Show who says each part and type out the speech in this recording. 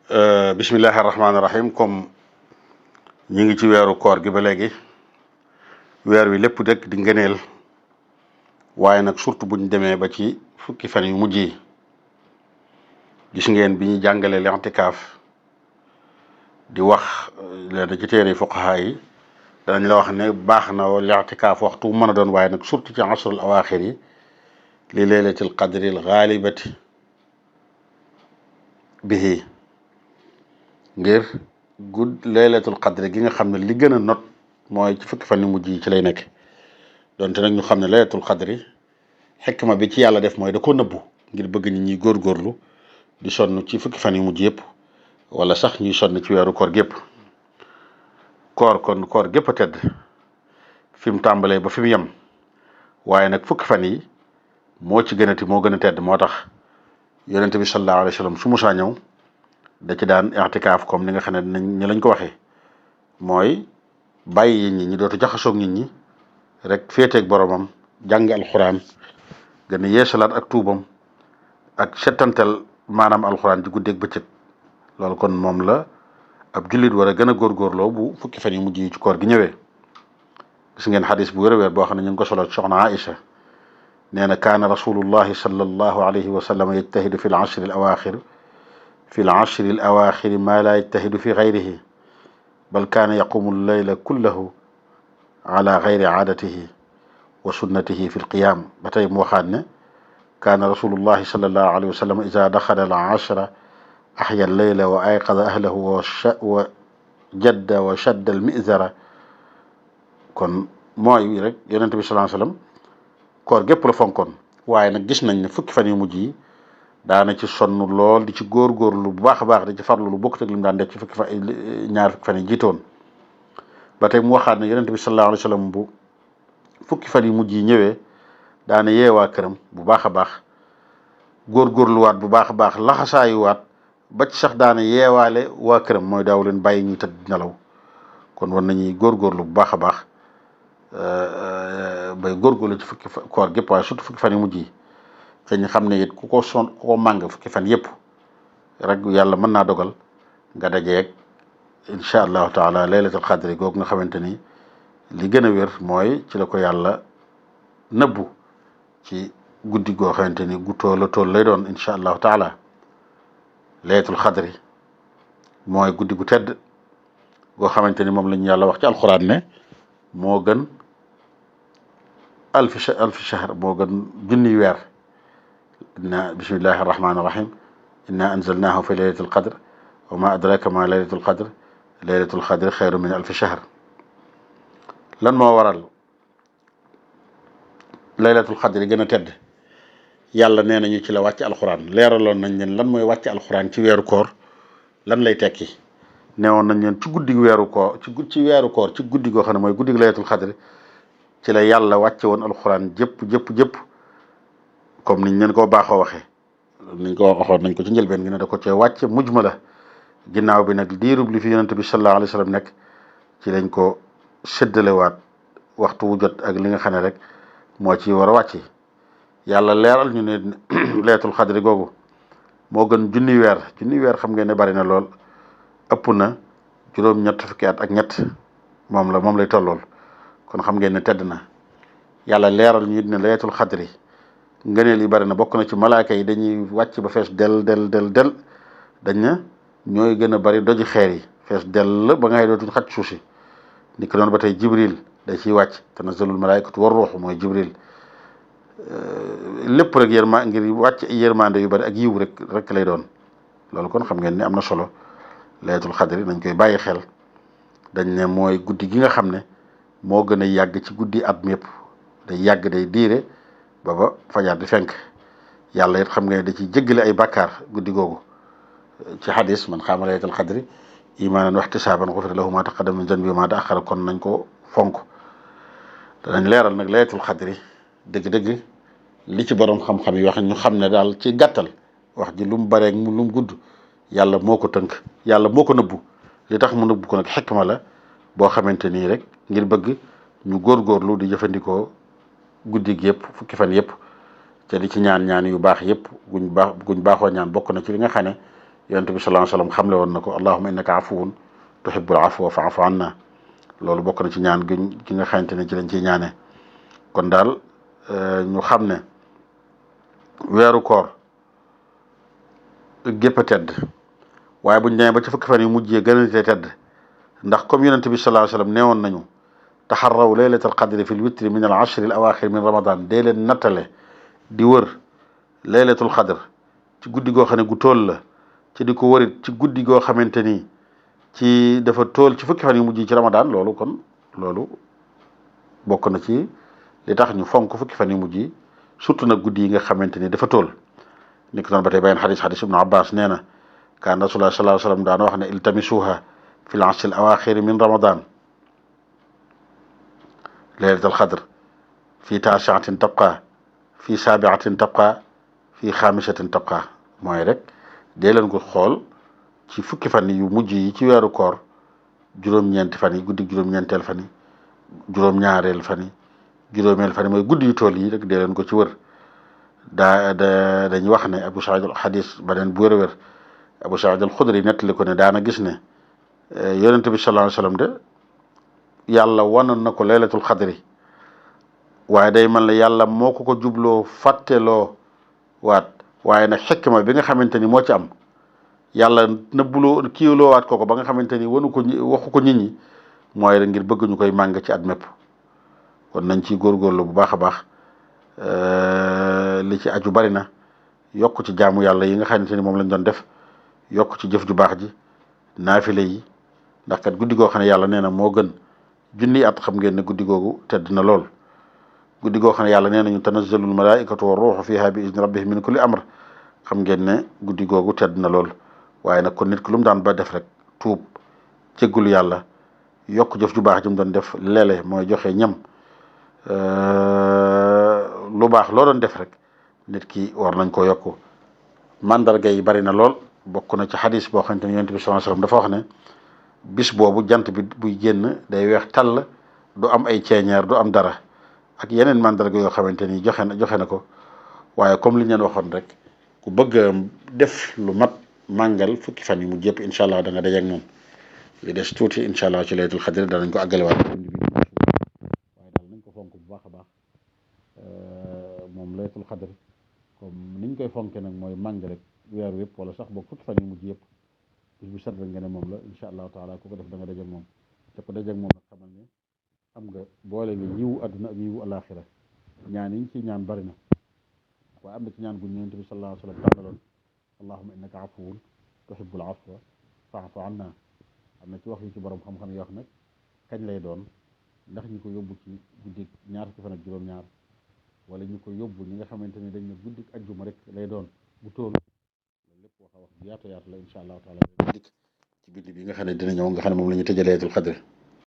Speaker 1: bismillahi rahmaani rahim. comme ñi ngi ci weeru koor gi ba léegi, weer wi lépp dëkk di ngëneel, waaye nag surtout buñ demee ba ci fukki fan yu mujj yi, gis ngeen bi ñu jàngalee l'intikaaf di wax leen ci téere fuqaha yi danañ la wax ne baax na l'intikaaf waxtu bu mën a doon, waaye nag surtout ci asrul awaaxir yi li laylatil qadri al gaalibati bihi, ngir laylatul qadri gi nga xam ne li gën a not mooy ci fukki fan yu mujj yi ci lay nekk. donte nag ñu xam ne laylatul qadri xikma bi ci yàlla def mooy da ko nëbbu ngir bëgg nit ñi góorgóorlu di sonn ci fukki fan yu mujj yëpp, wala sax ñuy sonn ci weeru koor gépp. kon koor gépp a tedd fi mu tàmbalee ba fi mu yem, waaye nag fukki fan yi moo ci gënati moo gën a tedd. moo tax yonente bi sallallahu alayhi wa sallam su musaa ñëw da ci daan i'tikaaf comme ni nga xam ne ñi lañ ko waxee, mooy bàyyi nit ñi dootu jaxasoog nit ñi rek féeteeg boromam, jàng alxuraan, gën a yeesalaat ak tuubam ak settantal maanaam alxuraan di guddeeg bëccëg. loolu kon moom la ab jullit war a gën a góorgóorloo bu fukki fan yu mujj yi ci koor gi ñëwee. gis ngeen xadis bu wér-wér boo xam ne ñu ngi ko solo soxna Aïcha, nee na kaana rasulullahi sallallahu alayhi wa sallam yajtahidu fi l ashri al awaaxiri ma la yajtahidu fi gayrihi, bal kaana yaqumu llayla kullahu ala gayri aadatihi wa sunnatihi fi lqiyaam. ba tey mu waxaat ne kaana rasulullahi sallallahu alayhi wa sallam ida daxala al ashra axya llayla wa ayqada ahlahu wa jadda wa shadda al mizara. kon mooy rek yonente bi sallallahu alayhi wa sallam koor gépp la fonkoon, waaye nag gis nañ ne fukki fan yu mujj yi daana ci sonn lool, di ci góorgóorlu bu baax a baax, di ci farlu lu bokkut ak li mu daan def ci fukki fan ñaar fukki fan yi jiitoon. ba tey mu waxaat ne yonente bi sallallahu alayhi wa sallam bu fukki fan yu mujj yi ñëwee daana yeewaa këram bu baax a baax, góorgóorluwaat bu baax a baax, laxasaayuwaat ba ci sax daana yeewaale waa këram, mooy daaw leen bàyyi ñuy tëdd nelaw. kon war nañuy góorgóorlu bu baax a baax bay góorgóorlu ci fukki koor gépp, waaye surtout fukki fan yu mujj yi. te ñu xam ne it ku ko màng fukki fan yëpp rek yàlla mën naa dogal nga dajeeg incha allahu taala laylatul qadri googu nga xamante ni li gën a wér mooy ci la ko yàlla nëbbu ci guddi goo xamante ni gu tool lay doon incha allahu taala. laylatul qadri mooy guddi gu tedd goo xamante ni moom la ñu yàlla wax ci alquran ne moo gën alfi shahr, moo gën junniy weer. inna bismillahi arrahmani irrahim inna anzalnahu fi laylatil qadr wa ma adraka ma laylatul qadr xayru min alfi shahr. lan moo waral laylatul qadr gën a tedd? yàlla nee nañu ci la wàcc alxuraan. leeraloon nañ leen lan mooy wàcc alxuraan ci weeru koor lan lay tekki. neewoon nañ leen ci guddi weeru koor ci weeru koor ci guddi goo xam ne mooy guddi laylatul qadr ci la yàlla wàcce woon alxuraan jëpp comme niñ leen ko baaxoo waxee. niñ ko waxoon nañ ko ci njëlbeen gi ne da ko cee wàcce mujmala. ginnaaw bi nag diirub li fi yonente bi sallallahu alayhi wa sallam nekk ci lañ ko séddalewaat waxtu wu jot ak li nga xam ne rek moo ci war a wàcce. yàlla leeral ñu ne laylatul qadri googu moo gën junni weer xam ngeen ne bari na lool, ëpp na juróom-ñett fukki at ak ñett moom lay tollool. kon xam ngeen ne tedd na. yàlla leeral ñu ne laylatul qadri ngëneel yi bari na, bokk na ci malaaka yi dañuy wàcc ba fees del dañ na ñooy gën a bari doji xeer yi, fees del ba ngay dootuñ xaj suuf si. ni ko noonu ba tey jibril da ciy wàcc, tanazzalul malaikatu war ruuxu mooy jibril. lépp rek ngir wàcc yërmande yu bari ak yiw rek lay doon. loolu kon xam ngeen ne am na solo. laylatul qadri nañ koy bàyyi xel. dañ ne mooy guddi gi nga xam ne moo gën a yàgg ci guddi at mi yëpp, day yàgg day diire ba fajar di fenk. yàlla it xam nga ne da ciy jéggale ay bàkkaar guddi googu. ci xadis man xaama laylatul qadri imaanan wa ihtisaaban gufira lahu ma taqaddama min zanbihi wa ma ta'axxara. kon nañ ko fonk. danañ leeral nag laylatul qadri dëgg-dëgg li ci borom xam-xam yi wax ñu xam ne daal ci gàttal wax ji lu mu bareeg lu mu gudd yàlla moo ko tënk, yàlla moo ko nëbbu. li tax mu nëbbu ko nag xikma la boo xamante nii rek ngir bëgg ñu góorgóorlu di jëfandikoo guddi gi yëpp fukki fan yëpp te di ci ñaan yu baax yëpp guñ baaxoo ñaan. bokk na ci li nga xam ne yonent bi sallallahu alayhi wasallam xamle woon na ko allahumma innaka afuwun tuhibbul afwa fa'fu anna loolu bokk na ci ñaan gi nga xamante ne ci lañ ciy ñaane kon daal ñu xam ne weeru koor gépp a tedd waaye buñ demee ba ci fukki fan yu mujjee gën a tedd ndax comme yonent bi sallallahu alayhi wasallam neewoon nañu taxarraw laylatal qadri fi l witri min al ashri al awaxir min ramadan dee leen nattale di wër laylatul qadr ci guddi goo xam ne gu tool la ci di ko wërit ci guddi goo xamante ni ci dafa tool ci fukki fan yu mujj ci ramadan loolu kon loolu bokk na ci li tax ñu fonk fukki fan yu mujj surtout nag guddi yi nga xamante ni dafa tool ni ko noonu ba tey beneen xadis ibnu abbas nee na kaan rasulullah sallallahu alayhi wasallam daana wax ne iltamisuha fi l ashri al awaxiri min ramadan laylatul qadr fi taasiatin tabqa fi saabiatin tabqa fi xaamisatin tabqa mooy rek dee leen ko xool ci fukki fan yu mujj yi ci weeru koor juróom-ñeenti fan yi guddi juróom-ñeenteel fan yi juróom-ñaareel fan yi juróomeel fan yi mooy guddi yu tool yi rek dee leen ko ci wër dañuy wax ne Abu Saïd al xadis beneen bu wér a wér Abu Saïd al Xudri nettali ko ne daana gis ne yonent bi sallallahu alayhi wasallam de yàlla wanoon na ko laylatul xadri waaye day mel ne yàlla moo ko jubloo fàtteloo waat waaye nag xikma bi nga xamante ni moo ci am yàlla nëbbuloo kiiwloo waat ko ba nga xamante ni wanu ko waxu ko nit ñi mooy rek ngir bëgg ñu koy màng ci at mépp kon nañ ci góorgóorlu bu baax a baax li ci aju bari na yokk ci jaamu yàlla yi nga xamante ni moom lañ doon def yokk ci jëf ju baax ji naafile yi ndax kat guddi goo xam ne yàlla nee na moo gën junni at xam ngeen ne guddi googu tedd na lool guddi goo xam ne yàlla nee nañu tanazzalul malaikatu wa ruuxu fiha bi izni rabbihim min kulli amr xam ngeen ne guddi googu tedd na lool waaye nag kon nit ku lu mu daan ba def rek tuub jéggul yàlla yokk jëf ju baax ji mu doon def leele mooy joxe ñam lu baax loo doon def rek nit ki war nañ koo yokk mandarga yi bari na lool bokk na ci xadis boo xamante ne yonent bi sallallahu alayhi wasallam dafa wax ne bis boobu jant bi buy génn day weex tàll du am ay ceeñeer du am dara ak yeneen mandarga yoo xamante ni joxe na ko waaye comme li ñu leen waxoon rek ku bëgg def lu mat màngal fukki fan yi mu jëpp incha allah da nga dajeeg moom li des tuuti incha allah ci laylatul xadr danañ ko àggale waat waaye daal nañ ko fonk bu baax a baax moom laylatul xadr comme niñ koy fonke nag mooy màng rek weer yëpp wala sax boog fukki fan yi mujj yëpp bis bu set rek nga ne moom la incha allahu taala ku ko def da nga dajeeg moom te ko dajeeg moom nag xamal ne am nga boole nga yiwu àdduna ak yiwu alaxira ñaan yi ñu ci ñaan bari na waaye am na ci ñaan gu Yonent bi sallallahu alayhi wa sallam tànnaloon allahumma innaka afuwun tuhibbul afwa fa'fu anna am na ci wax yu ci borom xam-xam yi wax nag kañ lay doon ndax ñi ko yóbbu ci guddi ñaar fukki fan ak juróom-ñaar wala ñu ko yóbbu ñi nga xamante ni dañ ne guddi ajjuma rek lay doon bu tóol loolu lépp wax bu yaatu la incha allahu taala dikk ci bind bi nga xam ne dina ñëw nga xam ne moom la ñu tëjee laylatul qadr